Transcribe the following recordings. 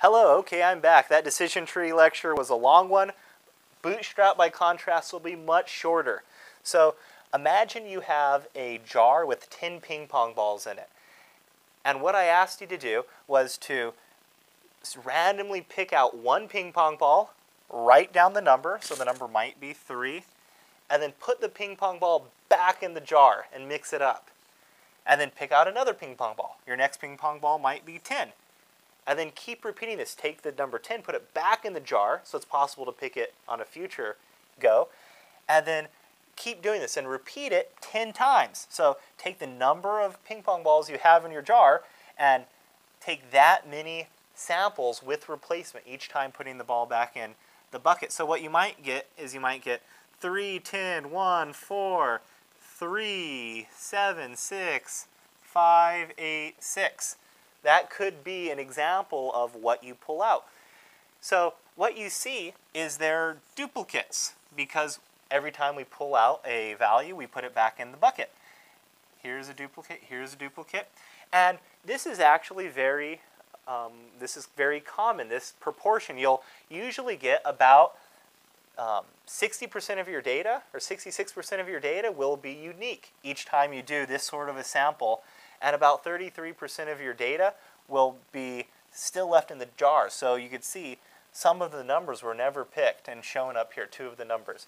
Hello, okay, I'm back. That decision tree lecture was a long one. Bootstrap, by contrast, will be much shorter. So imagine you have a jar with 10 ping pong balls in it. And what I asked you to do was to randomly pick out one ping pong ball, write down the number, so the number might be 3, and then put the ping pong ball back in the jar and mix it up. And then pick out another ping pong ball. Your next ping pong ball might be 10. And then keep repeating this. Take the number 10, put it back in the jar, so it's possible to pick it on a future go. And then keep doing this and repeat it 10 times. So take the number of ping pong balls you have in your jar and take that many samples with replacement each time putting the ball back in the bucket. So what you might get is you might get 3, 10, 1, 4, 3, 7, 6, 5, 8, 6. That could be an example of what you pull out. So what you see is they're duplicates because every time we pull out a value, we put it back in the bucket. Here's a duplicate, here's a duplicate. And this is actually very common, this proportion. You'll usually get about 60% of your data, or 66% of your data will be unique each time you do this sort of a sample. And about 33% of your data will be still left in the jar. So you could see some of the numbers were never picked and shown up here, 2 of the numbers.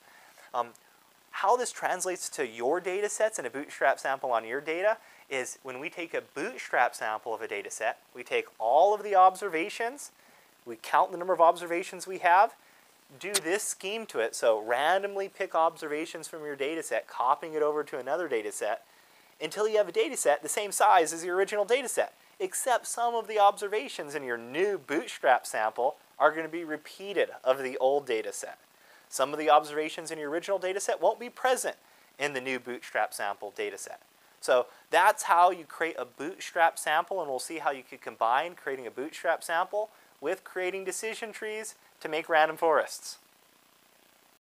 How this translates to your data sets and a Bootstrap sample on your data is when we take a Bootstrap sample of a data set, we take all of the observations, we count the number of observations we have, do this scheme to it, so randomly pick observations from your data set, copying it over to another data set, until you have a data set the same size as your original data set, except some of the observations in your new Bootstrap sample are going to be repeated of the old data set. Some of the observations in your original data set won't be present in the new Bootstrap sample data set. So that's how you create a Bootstrap sample, and we'll see how you could combine creating a Bootstrap sample with creating decision trees to make random forests.